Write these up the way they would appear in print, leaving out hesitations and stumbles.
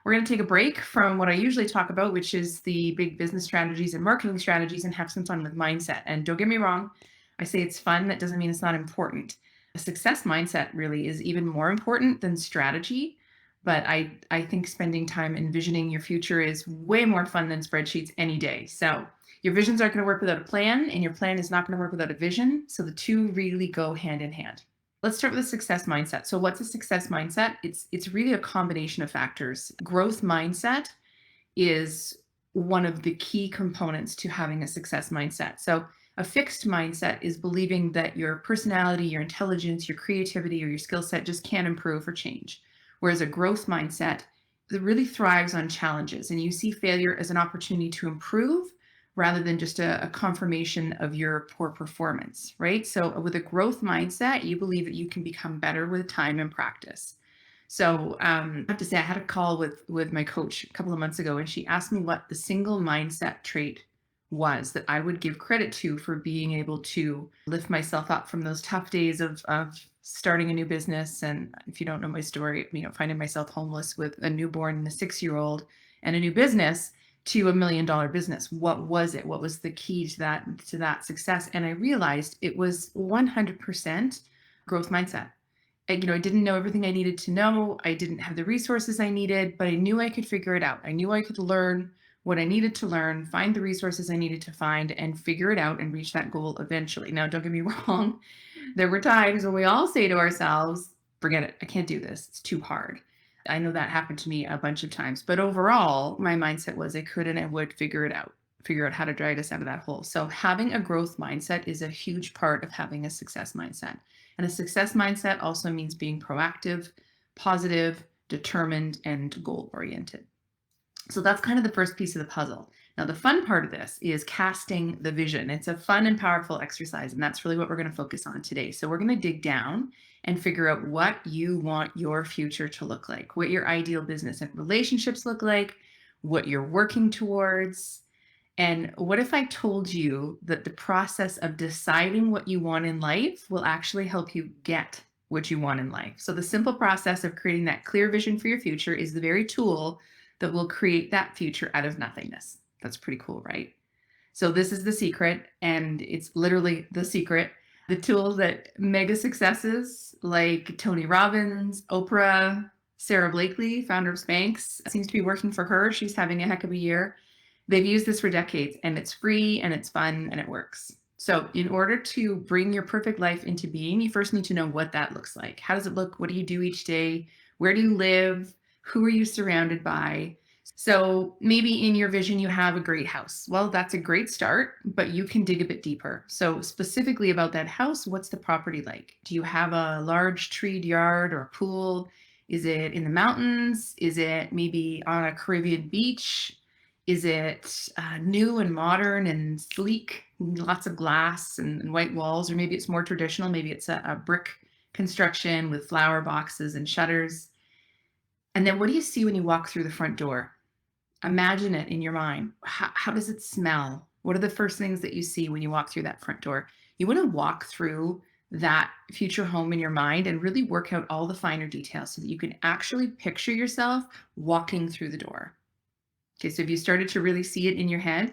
We're going to take a break from what I usually talk about, which is the big business strategies and marketing strategies, and have some fun with mindset. And don't get me wrong, I say it's fun. That doesn't mean it's not important. A success mindset really is even more important than strategy. But I think spending time envisioning your future is way more fun than spreadsheets any day. So your visions aren't going to work without a plan, and your plan is not going to work without a vision. So the two really go hand in hand. Let's start with a success mindset. So what's a success mindset? It's really a combination of factors. Growth mindset is one of the key components to having a success mindset. So a fixed mindset is believing that your personality, your intelligence, your creativity, or your skill set just can't improve or change. Whereas a growth mindset that really thrives on challenges, and you see failure as an opportunity to improve rather than just a confirmation of your poor performance, right? So with a growth mindset, you believe that you can become better with time and practice. So I have to say, I had a call with my coach a couple of months ago, and she asked me what the single mindset trait was that I would give credit to for being able to lift myself up from those tough days of starting a new business. And if you don't know my story, finding myself homeless with a newborn and a 6-year-old and a new business to $1 million business. What was it? What was the key to that success? And I realized it was 100% growth mindset. I didn't know everything I needed to know. I didn't have the resources I needed, but I knew I could figure it out. I knew I could learn what I needed to learn, find the resources I needed to find, and figure it out and reach that goal eventually. Now, don't get me wrong. There were times when we all say to ourselves, forget it. I can't do this. It's too hard. I know that happened to me a bunch of times, but overall, my mindset was I could and I would figure out how to drag us out of that hole. So having a growth mindset is a huge part of having a success mindset. And a success mindset also means being proactive, positive, determined, and goal oriented. So that's kind of the first piece of the puzzle. Now, the fun part of this is casting the vision. It's a fun and powerful exercise, and that's really what we're going to focus on today. So we're going to dig down and figure out what you want your future to look like, what your ideal business and relationships look like, what you're working towards. And what if I told you that the process of deciding what you want in life will actually help you get what you want in life? So the simple process of creating that clear vision for your future is the very tool that will create that future out of nothingness. That's pretty cool, right? So this is the secret, and it's literally the secret. The tool that mega successes like Tony Robbins, Oprah, Sara Blakely, founder of Spanx, seems to be working for her. She's having a heck of a year. They've used this for decades, and it's free and it's fun and it works. So in order to bring your perfect life into being, you first need to know what that looks like. How does it look? What do you do each day? Where do you live? Who are you surrounded by? So maybe in your vision, you have a great house. Well, that's a great start, but you can dig a bit deeper. So specifically about that house, what's the property like? Do you have a large treed yard or a pool? Is it in the mountains? Is it maybe on a Caribbean beach? Is it new and modern and sleek, lots of glass and white walls? Or maybe it's more traditional. Maybe it's a brick construction with flower boxes and shutters. And then what do you see when you walk through the front door? Imagine it in your mind. How does it smell? What are the first things that you see when you walk through that front door? You want to walk through that future home in your mind and really work out all the finer details so that you can actually picture yourself walking through the door. Okay, so have you started to really see it in your head?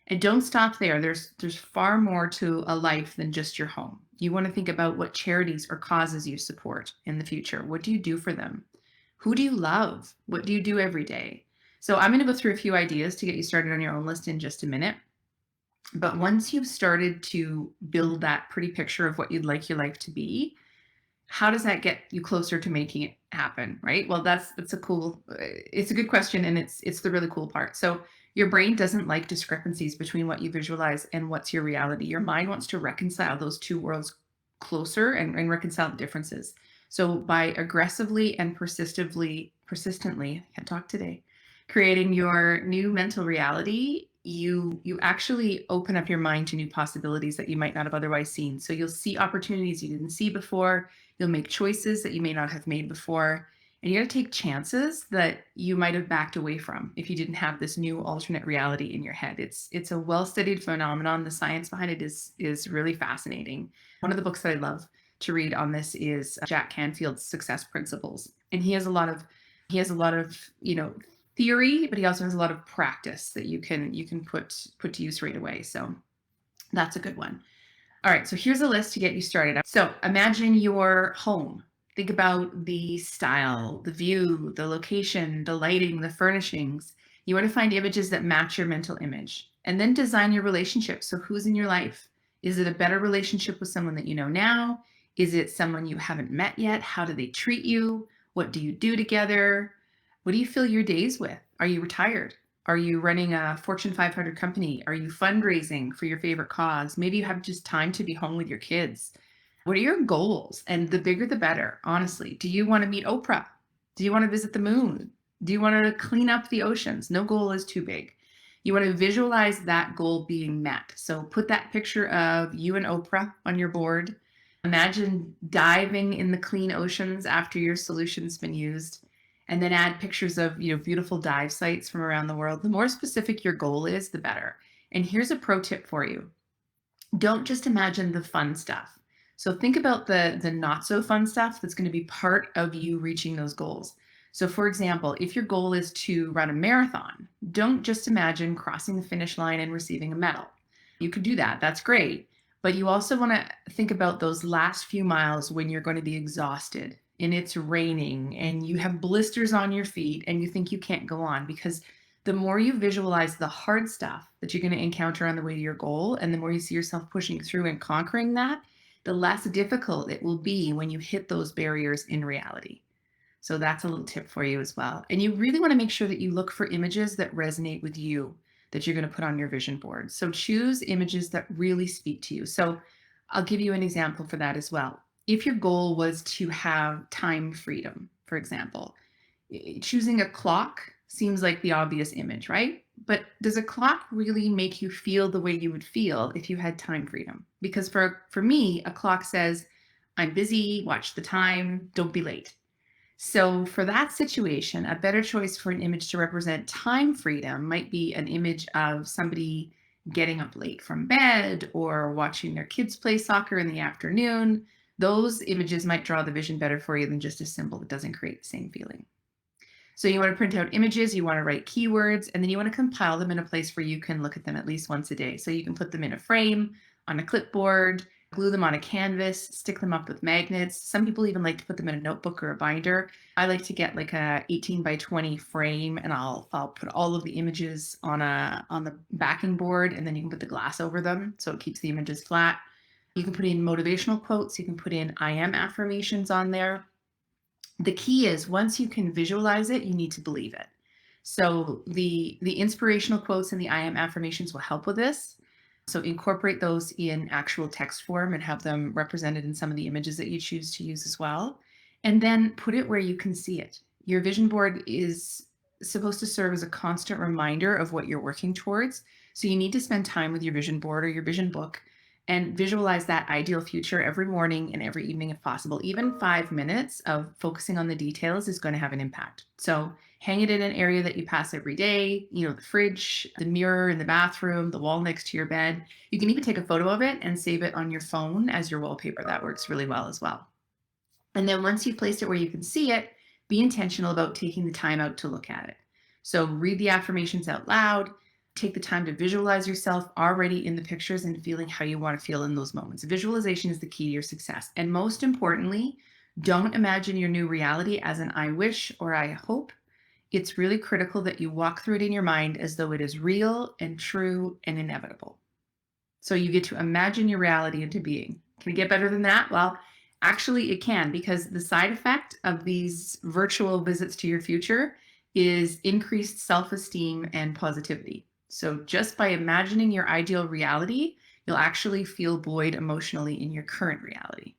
And don't stop there. There's far more to a life than just your home. You want to think about what charities or causes you support in the future. What do you do for them? Who do you love? What do you do every day? So I'm going to go through a few ideas to get you started on your own list in just a minute. But once you've started to build that pretty picture of what you'd like your life to be, how does that get you closer to making it happen, right? Well, that's a good question, and it's the really cool part. So your brain doesn't like discrepancies between what you visualize and what's your reality. Your mind wants to reconcile those two worlds closer and reconcile the differences. So by aggressively and persistently, I can't talk today, creating your new mental reality, you actually open up your mind to new possibilities that you might not have otherwise seen. So you'll see opportunities you didn't see before. You'll make choices that you may not have made before. And you're going to take chances that you might have backed away from if you didn't have this new alternate reality in your head. It's a well-studied phenomenon. The science behind it is really fascinating. One of the books that I love to read on this is Jack Canfield's Success Principles. And he has a lot of He has a lot of, theory, but he also has a lot of practice that you can put to use right away. So that's a good one. All right, so here's a list to get you started. So imagine your home. Think about the style, the view, the location, the lighting, the furnishings. You want to find images that match your mental image and then design your relationship. So, who's in your life? Is it a better relationship with someone that you know now? Is it someone you haven't met yet? How do they treat you? What do you do together? What do you fill your days with? Are you retired? Are you running a Fortune 500 company? Are you fundraising for your favorite cause? Maybe you have just time to be home with your kids. What are your goals? And the bigger, the better, honestly. Do you want to meet Oprah? Do you want to visit the moon? Do you want to clean up the oceans? No goal is too big. You want to visualize that goal being met. So put that picture of you and Oprah on your board. Imagine diving in the clean oceans after your solution's been used, and then add pictures of, beautiful dive sites from around the world. The more specific your goal is, the better. And here's a pro tip for you. Don't just imagine the fun stuff. So think about the not so fun stuff that's going to be part of you reaching those goals. So for example, if your goal is to run a marathon, don't just imagine crossing the finish line and receiving a medal. You could do that. That's great. But you also want to think about those last few miles when you're going to be exhausted and it's raining and you have blisters on your feet and you think you can't go on, because the more you visualize the hard stuff that you're going to encounter on the way to your goal, and the more you see yourself pushing through and conquering that, the less difficult it will be when you hit those barriers in reality. So that's a little tip for you as well. And you really want to make sure that you look for images that resonate with you, that you're going to put on your vision board. So choose images that really speak to you. So I'll give you an example for that as well. If your goal was to have time freedom, for example, choosing a clock seems like the obvious image, right? But does a clock really make you feel the way you would feel if you had time freedom? Because for me, a clock says, I'm busy, watch the time, don't be late. So for that situation, a better choice for an image to represent time freedom might be an image of somebody getting up late from bed or watching their kids play soccer in the afternoon. Those images might draw the vision better for you than just a symbol that doesn't create the same feeling. So you want to print out images, you want to write keywords, and then you want to compile them in a place where you can look at them at least once a day. So you can put them in a frame, on a clipboard, glue them on a canvas, stick them up with magnets. Some people even like to put them in a notebook or a binder. I like to get like a 18 by 20 frame, and I'll put all of the images on the backing board, and then you can put the glass over them so it keeps the images flat. You can put in motivational quotes, you can put in I am affirmations on there. The key is once you can visualize it, you need to believe it. So the inspirational quotes and the I am affirmations will help with this. So incorporate those in actual text form and have them represented in some of the images that you choose to use as well. And then put it where you can see it. Your vision board is supposed to serve as a constant reminder of what you're working towards. So you need to spend time with your vision board or your vision book and visualize that ideal future every morning and every evening if possible. Even 5 minutes of focusing on the details is going to have an impact. So hang it in an area that you pass every day, the fridge, the mirror in the bathroom, the wall next to your bed. You can even take a photo of it and save it on your phone as your wallpaper. That works really well as well. And then once you've placed it where you can see it, be intentional about taking the time out to look at it. So read the affirmations out loud, take the time to visualize yourself already in the pictures and feeling how you want to feel in those moments. Visualization is the key to your success. And most importantly, don't imagine your new reality as an I wish or I hope. It's really critical that you walk through it in your mind as though it is real and true and inevitable. So you get to imagine your reality into being. Can it get better than that? Well, actually, it can, because the side effect of these virtual visits to your future is increased self-esteem and positivity. So just by imagining your ideal reality, you'll actually feel buoyed emotionally in your current reality.